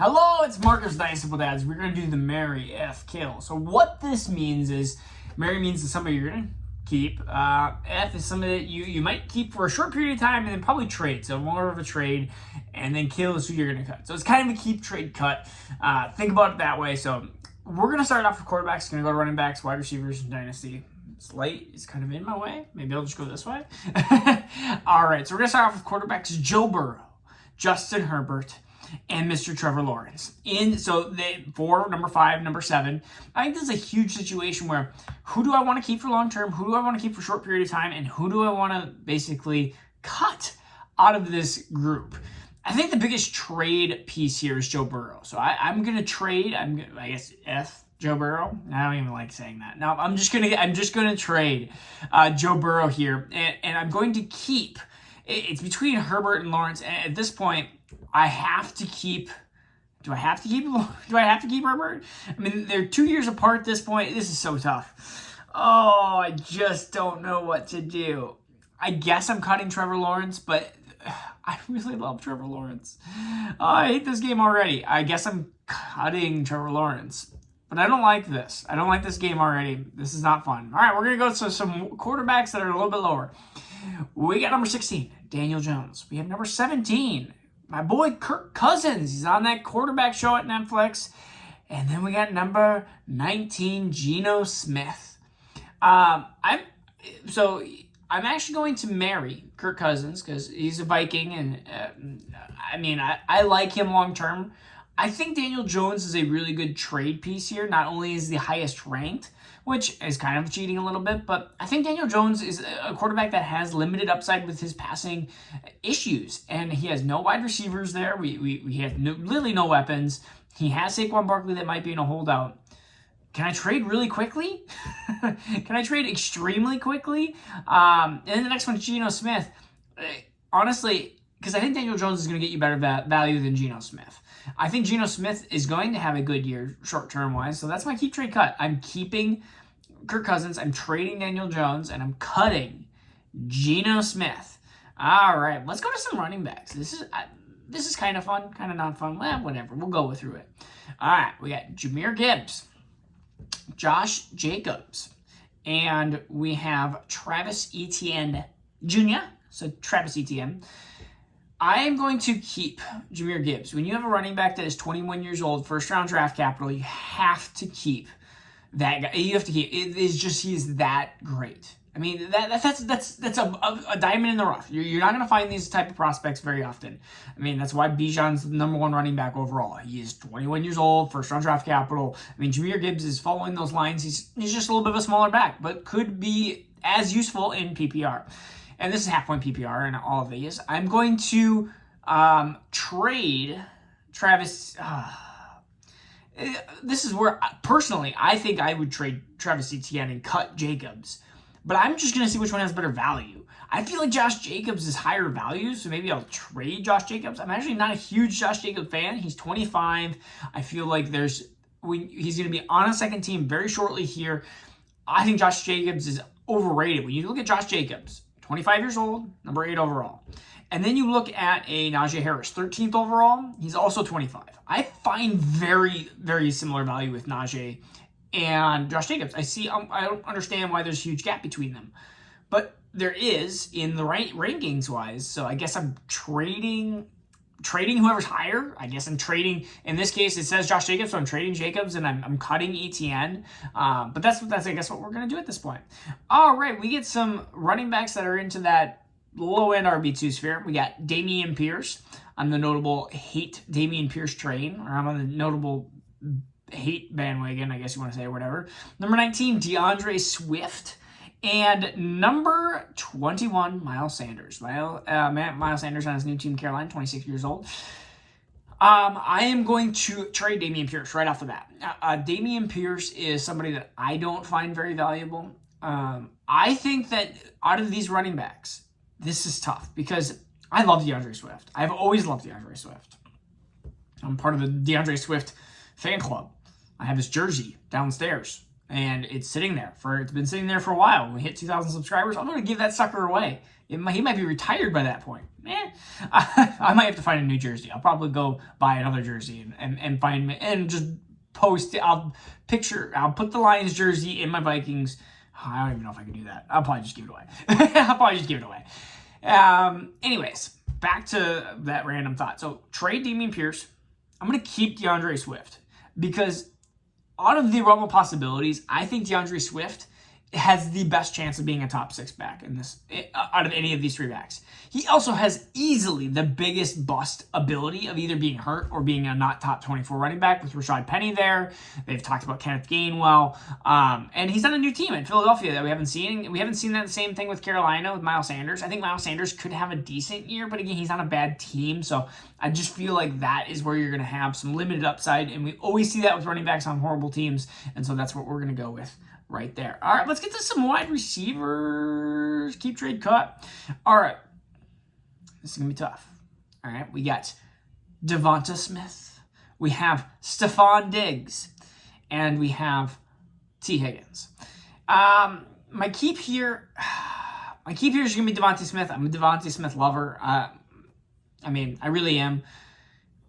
Hello, it's Marcus Dynasty with ads. We're going to do the marry, F, kill. So what this means is, marry means that somebody you're going to keep. F is somebody that you might keep for a short period of time and then probably trade. So more of a trade. And then kill is who you're going to cut. So it's kind of a keep, trade, cut. Think about it that way. So we're going to start off with quarterbacks. Going to go to running backs, wide receivers, and Dynasty. This light is kind of in my way. Maybe I'll just go this way. All right, so we're going to start off with quarterbacks. Joe Burrow, Justin Herbert, and Mr. Trevor Lawrence. For number 5, number 7, I think this is a huge situation where who do I want to keep for long term, who do I want to keep for a short period of time, and who do I want to basically cut out of this group? I think the biggest trade piece here is Joe Burrow. So I'm going to trade, I guess, F, Joe Burrow. I don't even like saying that. No, I'm just gonna trade Joe Burrow here, and I'm going to keep. It's between Herbert and Lawrence, and at this point, I have to keep. Do I have to keep Herbert? I mean, they're 2 years apart at this point. This is so tough. Oh, I just don't know what to do. I guess I'm cutting Trevor Lawrence, but I really love Trevor Lawrence. I hate this game already. I guess I'm cutting Trevor Lawrence. But I don't like this. I don't like this game already. This is not fun. All right, we're going to go to some quarterbacks that are a little bit lower. We got number 16, Daniel Jones. We have number 17, my boy Kirk Cousins. He's on that quarterback show at Netflix. And then we got number 19, Geno Smith. I'm actually going to marry Kirk Cousins because he's a Viking. And I like him long term. I think Daniel Jones is a really good trade piece here. Not only is the highest ranked, which is kind of cheating a little bit, but I think Daniel Jones is a quarterback that has limited upside with his passing issues. And he has no wide receivers there. We have literally no weapons. He has Saquon Barkley that might be in a holdout. Can I trade really quickly? Can I trade extremely quickly? And then the next one is Geno Smith. Honestly, because I think Daniel Jones is going to get you better value than Geno Smith. I think Geno Smith is going to have a good year short-term wise, so that's my keep, trade, cut. I'm keeping Kirk Cousins, I'm trading Daniel Jones, and I'm cutting Geno Smith. All right, let's go to some running backs. This is kind of fun, kind of not fun. Well, whatever, we'll go through it. All right, we got Jahmyr Gibbs, Josh Jacobs, and we have Travis Etienne Jr., so Travis Etienne. I am going to keep Jahmyr Gibbs. When you have a running back that is 21 years old, first-round draft capital, you have to keep that guy. You have to keep. It is just he is that great. I mean, that's a diamond in the rough. You're not going to find these type of prospects very often. I mean, that's why Bijan's the number 1 running back overall. He is 21 years old, first-round draft capital. I mean, Jahmyr Gibbs is following those lines. He's just a little bit of a smaller back, but could be as useful in PPR. And this is half-point PPR and all of these. I'm going to trade Travis. This is where, personally, I think I would trade Travis Etienne and cut Jacobs. But I'm just going to see which one has better value. I feel like Josh Jacobs is higher value, so maybe I'll trade Josh Jacobs. I'm actually not a huge Josh Jacobs fan. He's 25. I feel like he's going to be on a second team very shortly here. I think Josh Jacobs is overrated. When you look at Josh Jacobs, 25 years old, number 8 overall. And then you look at a Najee Harris, 13th overall. He's also 25. I find very, very similar value with Najee and Josh Jacobs. I don't understand why there's a huge gap between them. But there is in the rankings-wise. So I guess I'm trading whoever's higher. I guess I'm trading, in this case, it says Josh Jacobs, so I'm trading Jacobs, and I'm cutting ETN. But that's I guess what we're going to do at this point. All right, we get some running backs that are into that low-end RB2 sphere. We got Dameon Pierce. I'm the notable hate Dameon Pierce train, or I'm on the notable hate bandwagon, I guess you want to say, or whatever. Number 19, DeAndre Swift. And number 21, Miles Sanders. Miles Sanders on his new team, Carolina, 26 years old. I am going to trade Dameon Pierce right off the bat. Dameon Pierce is somebody that I don't find very valuable. I think that out of these running backs, this is tough because I love DeAndre Swift. I've always loved DeAndre Swift. I'm part of the DeAndre Swift fan club. I have his jersey downstairs. and it's been sitting there for a while. When we hit 2,000 subscribers, I'm going to give that sucker away. He might be retired by that point. I might have to find a new jersey. I'll probably go buy another jersey and find and just post it. I'll put the Lions jersey in my Vikings. I don't even know if I can do that. I'll probably just give it away. Anyways, back to that random thought. So trade Dameon Pierce. I'm going to keep DeAndre Swift because out of the realm of possibilities, I think DeAndre Swift has the best chance of being a top 6 back in this out of any of these 3 backs. He also has easily the biggest bust ability of either being hurt or being a not top 24 running back with Rashad Penny there. They've talked about Kenneth Gainwell. And he's on a new team in Philadelphia that we haven't seen. We haven't seen that same thing with Carolina with Miles Sanders. I think Miles Sanders could have a decent year, but again, he's on a bad team. So I just feel like that is where you're going to have some limited upside. And we always see that with running backs on horrible teams. And so that's what we're going to go with right there. All right, let's get to some wide receivers. Keep, trade, cut. All right. This is going to be tough. All right, we got Devonta Smith. We have Stephon Diggs. And we have T. Higgins. My keep here is going to be Devonta Smith. I'm a Devonta Smith lover. I really am.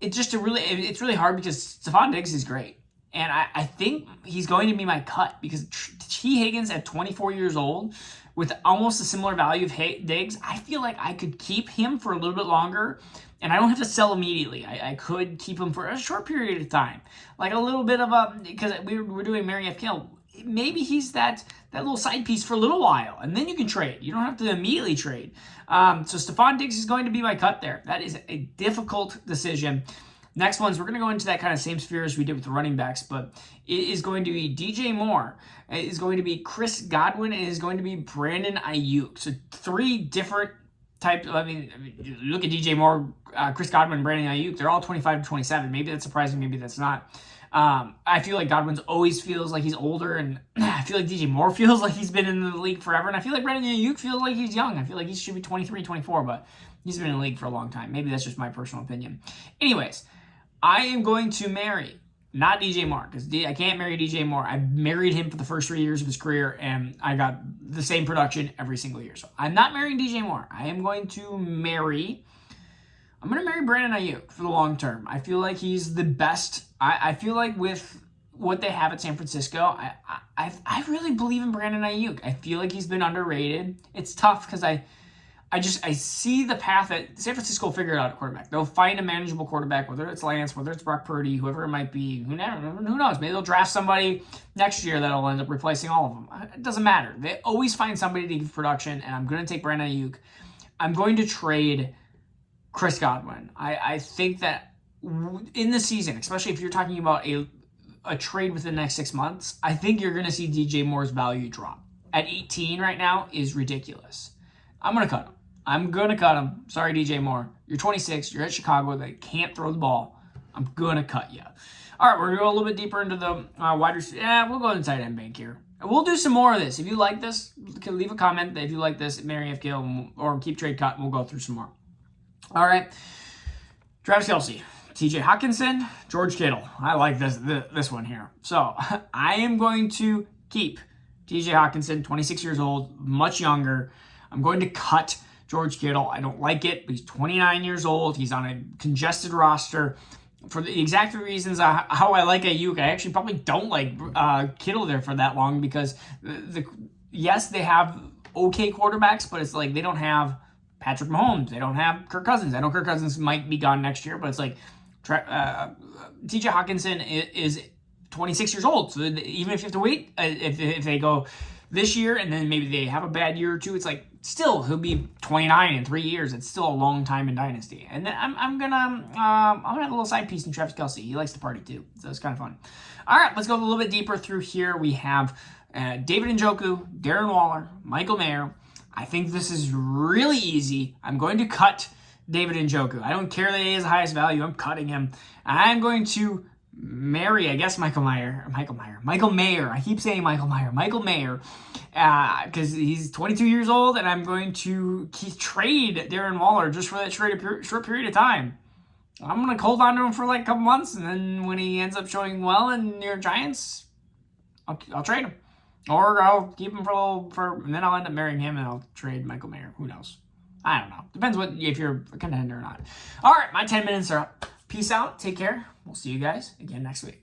It's really hard because Stephon Diggs is great. And I think he's going to be my cut because T. Higgins at 24 years old with almost a similar value of Diggs, I feel like I could keep him for a little bit longer and I don't have to sell immediately. I could keep him for a short period of time. Like a little bit of because we're doing Mary F. Kill. Maybe he's that little side piece for a little while and then you can trade. You don't have to immediately trade. So Stephon Diggs is going to be my cut there. That is a difficult decision. Next ones, we're going to go into that kind of same sphere as we did with the running backs, but it is going to be DJ Moore. It is going to be Chris Godwin, and it is going to be Brandon Ayuk. So 3 different types. Look at DJ Moore, Chris Godwin, and Brandon Ayuk. They're all 25 to 27. Maybe that's surprising. Maybe that's not. I feel like Godwin's always feels like he's older, and I feel like DJ Moore feels like he's been in the league forever, and I feel like Brandon Ayuk feels like he's young. I feel like he should be 23, 24, but he's been in the league for a long time. Maybe that's just my personal opinion. Anyways, I am going to marry, not DJ Moore, because I can't marry DJ Moore. I married him for the first 3 years of his career, and I got the same production every single year. So I'm not marrying DJ Moore. I'm going to marry Brandon Ayuk for the long term. I feel like he's the best. I feel like with what they have at San Francisco, I really believe in Brandon Ayuk. I feel like he's been underrated. It's tough because I see the path that San Francisco will figure out a quarterback. They'll find a manageable quarterback, whether it's Lance, whether it's Brock Purdy, whoever it might be. Who knows? Maybe they'll draft somebody next year that'll end up replacing all of them. It doesn't matter. They always find somebody to give production, and I'm going to take Brandon Ayuk. I'm going to trade Chris Godwin. I think that in the season, especially if you're talking about a trade within the next 6 months, I think you're going to see DJ Moore's value drop. At 18 right now is ridiculous. I'm going to cut him. Sorry, DJ Moore. You're 26. You're at Chicago. They can't throw the ball. I'm going to cut you. All right, we're going to go a little bit deeper into the wide receiver. Yeah, we'll go inside end bank here. We'll do some more of this. If you like this, leave a comment if you like this. Mary F. Gill or Keep Trade Cut, and we'll go through some more. All right. Travis Kelce, TJ Hawkinson, George Kittle. I like this one here. So I am going to keep TJ Hawkinson, 26 years old, much younger. I'm going to cut George Kittle. I don't like it, but he's 29 years old. He's on a congested roster. For the exact reasons how I like Ayuk, I actually probably don't like Kittle there for that long because yes, they have okay quarterbacks, but it's like they don't have Patrick Mahomes. They don't have Kirk Cousins. I know Kirk Cousins might be gone next year, but it's like TJ Hawkinson is 26 years old. So even if you have to wait, if they go this year and then maybe they have a bad year or two, it's like still he'll be 29 in 3 years. It's still a long time in Dynasty. And then I'm gonna have a little side piece in Travis Kelce. He likes to party too, so it's kind of fun. All right, let's go a little bit deeper through here. We have David Njoku, Darren Waller, Michael Mayer. I think this is really easy. I'm going to cut David Njoku. I don't care that he has the highest value. I'm cutting him. I'm going to marry, I guess, Michael Mayer. I keep saying Michael Mayer, because he's 22 years old, and I'm going to trade Darren Waller just for that short period of time. I'm going to hold on to him for like a couple months, and then when he ends up showing well in New York Giants, I'll trade him. Or I'll keep him and then I'll end up marrying him and I'll trade Michael Mayer. Who knows? I don't know. Depends if you're a contender or not. All right, my 10 minutes are up. Peace out. Take care. We'll see you guys again next week.